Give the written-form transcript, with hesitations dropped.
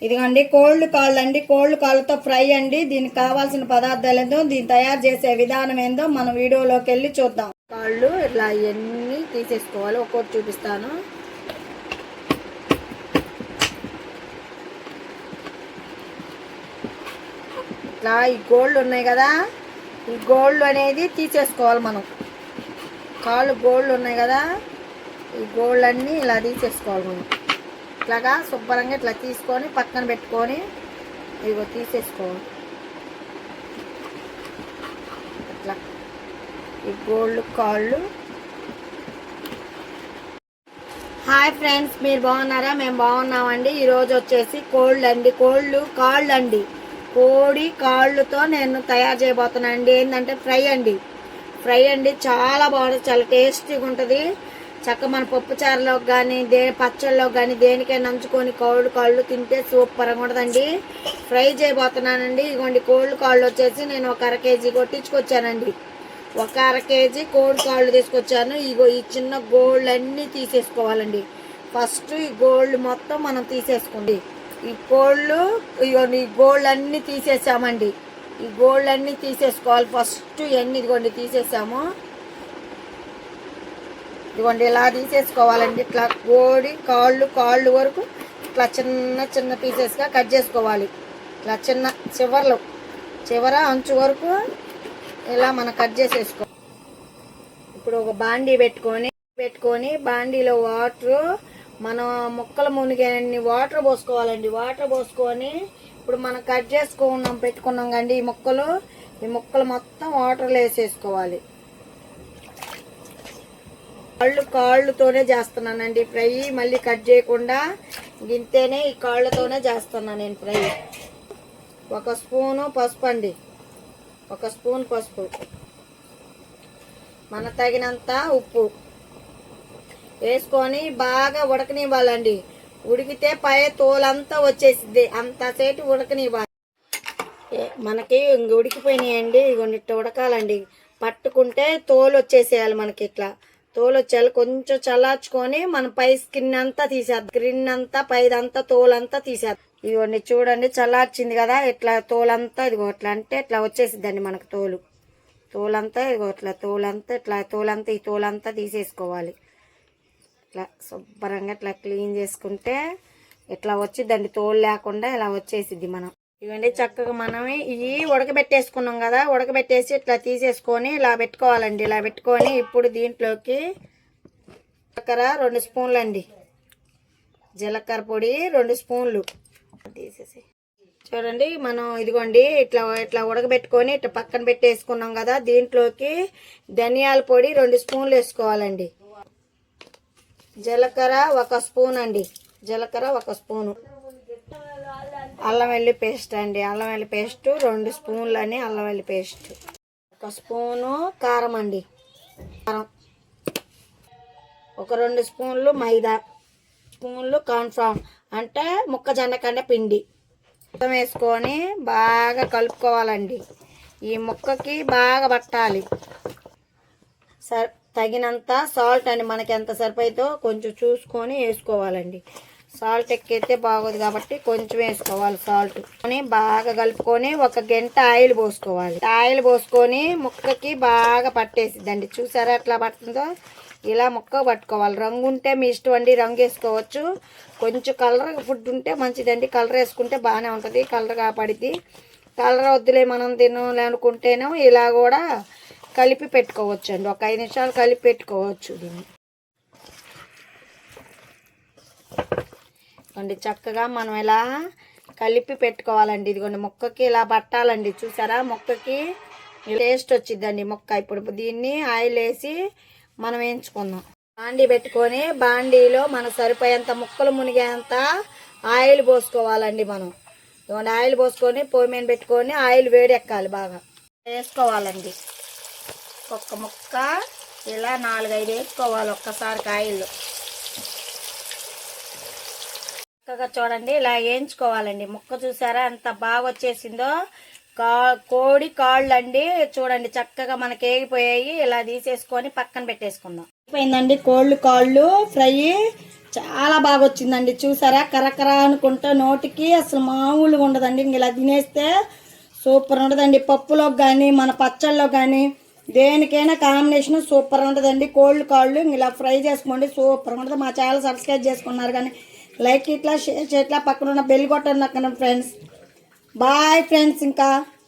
ఇదిగోండి కోళ్ళు కాళ్ళు అండి. కోళ్ళు కాళ్ళతో ఫ్రై అండి. దీనికి కావాల్సిన పదార్థాలు ఏందో, దీన్ని తయారు చేసే విధానం ఏందో మనం వీడియోలోకి వెళ్ళి చూద్దాం. కాళ్ళు ఇట్లా ఇవన్నీ తీసేసుకోవాలి. ఒక్కొక్కటి చూపిస్తాను. ఇట్లా ఈ గోళ్ళు ఉన్నాయి కదా, ఈ గోళ్ళు అనేది తీసేసుకోవాలి మనం. కాళ్ళు గోళ్ళు ఉన్నాయి కదా, ఈ గోళ్ళు అన్నీ ఇలా తీసేసుకోవాలి మనం. ఇట్లాగా శుభ్రంగా ఇట్లా తీసుకొని పక్కన పెట్టుకొని ఇదిగో తీసేసుకోవాలి. ఇట్లా ఈ గోళ్ళు కాళ్ళు. హాయ్ ఫ్రెండ్స్, మీరు బాగున్నారా? మేము బాగున్నామండి. ఈరోజు వచ్చేసి కోళ్ళు అండి, కోళ్ళు కాళ్ళు అండి. కోడి కాళ్ళుతో నేను తయారు చేయబోతున్నాను అండి. ఏంటంటే ఫ్రై అండి. చాలా బాగుంటుంది, చాలా టేస్టీగా ఉంటుంది. చక్క మన పప్పు చారులోకి కానీ పచ్చళ్ళలోకి కానీ దేనికైనా నంచుకొని కోళ్ళు కాళ్ళు తింటే సూపర్గా ఉంటుందండి. ఫ్రై చేయబోతున్నానండి. ఇదిగోండి కోళ్ళు కాళ్ళు వచ్చేసి నేను ఒక 1/2 కేజీ కొట్టించుకొచ్చానండి. ఒక 1/2 కేజీ కోడి కాళ్ళు తీసుకొచ్చాను. ఇగో ఈ చిన్న గోళ్ళు అన్నీ తీసేసుకోవాలండి. ఫస్ట్ ఈ గోళ్ళు మొత్తం మనం తీసేసుకోండి. ఈ కోళ్ళు ఇగోండి ఈ గోళ్ళు అన్నీ తీసేసామండి. ఈ గోళ్ళు అన్నీ తీసేసుకోవాలి ఫస్ట్. ఇవన్నీ ఇదిగోండి తీసేసాము. ఇదిగోండి ఇలా తీసేసుకోవాలండి. ఇట్లా కోడి కాళ్ళు వరకు ఇట్లా చిన్న పీసెస్గా కట్ చేసుకోవాలి. ఇట్లా చివర అంచు వరకు ఇలా మనం కట్ చేసేసుకోవాలి. ఇప్పుడు ఒక బాండీ పెట్టుకొని బాండీలో వాటర్, మనం ముక్కలు మునిగేన్ని వాటర్ పోసుకోవాలండి. వాటర్ పోసుకొని ఇప్పుడు మనం కట్ పెట్టుకున్నాం కండి ఈ ముక్కలు మొత్తం వాటర్లో వేసేసుకోవాలి. కాళ్ళుతోనే చేస్తున్నానండి ఫ్రై. మళ్ళీ కట్ చేయకుండా గింతేనే ఈ కాళ్ళతోనే చేస్తున్నాను నేను ఫ్రై. 1 స్పూను పసుపు అండి, 1 స్పూన్ పసుపు, మన తగినంత ఉప్పు వేసుకొని బాగా ఉడకనివ్వాలండి. ఉడికితే పై తోలంతా వచ్చేసిద్ది, అంతసేపు ఉడకనివ్వాలి. మనకి ఇంక ఉడికిపోయినాయండి. ఇగోండి ఇట్లా ఉడకాలండి. పట్టుకుంటే తోలు వచ్చేసేయాలి మనకి. ఇట్లా తోలు వచ్చేయాలి. కొంచెం చల్లార్చుకొని మనం పై స్కిన్ అంతా తీసేద్దాం. స్కిన్ అంతా పైదంతా తోలంతా తీసేద్దాం. ఇవన్నీ చూడండి చల్లార్చింది కదా. ఇట్లా తోలంతా ఇదిగో ఇట్లా అంటే ఇట్లా వచ్చేసిద్దండి మనకు తోలంతా ఇదిగో ఇట్లా ఈ తోలంతా తీసేసుకోవాలి. ఇట్లా శుభ్రంగా ఇట్లా క్లీన్ చేసుకుంటే ఇట్లా వచ్చిద్దండి. తోలు లేకుండా ఇలా వచ్చేసిద్ది. మనం ఇవన్నీ చక్కగా మనమే ఇవి ఉడకబెట్టేసుకున్నాం కదా, ఉడకబెట్టేసి ఇట్లా తీసేసుకొని ఇలా పెట్టుకోవాలండి. ఇలా పెట్టుకొని ఇప్పుడు దీంట్లోకి జీలకర్ర 2 స్పూన్లు అండి, జీలకర్ర పొడి 2 స్పూన్లు తీసేసి చూడండి. మనం ఇదిగోండి ఇట్లా ఉడకబెట్టుకొని ఇట్లా పక్కన పెట్టేసుకున్నాం కదా. దీంట్లోకి ధనియాల పొడి 2 స్పూన్లు వేసుకోవాలండి. జీలకర్ర 1 స్పూన్ అండి, జీలకర్ర 1 స్పూను. అల్లం వెల్లి పేస్ట్ అండి, అల్లం వెల్లి పేస్ట్ 2 స్పూన్లు అని అల్లం వెల్లి పేస్ట్. 1 స్పూను కారం అండి, కారం. ఒక 2 స్పూన్లు మైదా, స్పూన్లు కార్న్ఫ్లవర్ అంటే మొక్కజొన్న కండ పిండి మొత్తం వేసుకొని బాగా కలుపుకోవాలండి. ఈ ముక్కకి బాగా పట్టాలి. తగినంత సాల్ట్ అండి, మనకి ఎంత సరిపోతుందో కొంచెం చూసుకొని వేసుకోవాలండి. సాల్ట్ ఎక్కైతే బాగోదు కాబట్టి కొంచెం వేసుకోవాలి సాల్ట్. బాగా కలుపుకొని 1 గంట ఆయిల్ పోసుకోవాలి. ఆయిల్ పోసుకొని ముక్కకి బాగా పట్టేసిద్దండి. చూసారా ఎట్లా పడుతుందో? ఇలా ముక్క పట్టుకోవాలి. రంగు ఉంటే మీ ఇష్టం అండి, రంగు వేసుకోవచ్చు. కొంచెం కలర్ ఫుడ్ ఉంటే మంచిదండి, కలర్ వేసుకుంటే బాగానే ఉంటుంది. కలర్ కాపాడిద్ది. కలర్ వద్దులే మనం తినాలనుకుంటేనే ఇలా కూడా కలిపి పెట్టుకోవచ్చు అండి. ఒక 5 నిమిషాలు కలిపి పెట్టుకోవచ్చు దీన్ని అండి. చక్కగా మనం ఇలా కలిపి పెట్టుకోవాలండి. ఇదిగోండి ముక్కకి ఇలా పట్టాలండి. చూసారా ముక్కకి టేస్ట్ వచ్చిద్దండి ముక్క. ఇప్పుడు దీన్ని ఆయిల్ వేసి మనం వేయించుకుందాం. బాండీ పెట్టుకొని బాండీలో మనకు సరిపోయేంత ముక్కలు మునిగేంత ఆయిల్ పోసుకోవాలండి. మనం ఇదిగోండి ఆయిల్ పోసుకొని పొయ్యి మీద పెట్టుకొని ఆయిల్ వేడెక్కాలి. బాగా వేసుకోవాలండి. ఒక్క ముక్క ఇలా 4-5 వేసుకోవాలి ఒక్కసారికి ఆయిల్లో. చక్కగా చూడండి ఇలా వేయించుకోవాలండి. ముక్క చూసారా ఎంత బాగా వచ్చేసిందో. కోడి కాళ్ళు అండి చూడండి చక్కగా మనకి వేగిపోయాయి. ఇలా తీసేసుకొని పక్కన పెట్టేసుకుందాం. అయిపోయిందండి కోళ్ళు కాళ్ళు ఫ్రై. చాలా బాగా వచ్చిందండి. చూసారా, కరకర అనుకుంటా నోటికి అసలు మామూలుగా ఉండదండి. ఇంక ఇలా తినేస్తే సూపర్ ఉండదండి. పప్పులోకి కానీ మన పచ్చళ్ళలో కానీ దేనికైనా కాంబినేషన్ సూపర్ ఉంటుందండి. కోళ్ళు కాళ్ళు ఇలా ఫ్రై చేసుకోండి, సూపర్ ఉంటుంది. మా ఛానల్ సబ్స్క్రైబ్ చేసుకున్నారు కానీ లైక్ ఇట్లా షేర్ చేయట్లా, పక్కన ఉన్న బెల్ కొట్టండి ఫ్రెండ్స్. Bye friends. ఇంకా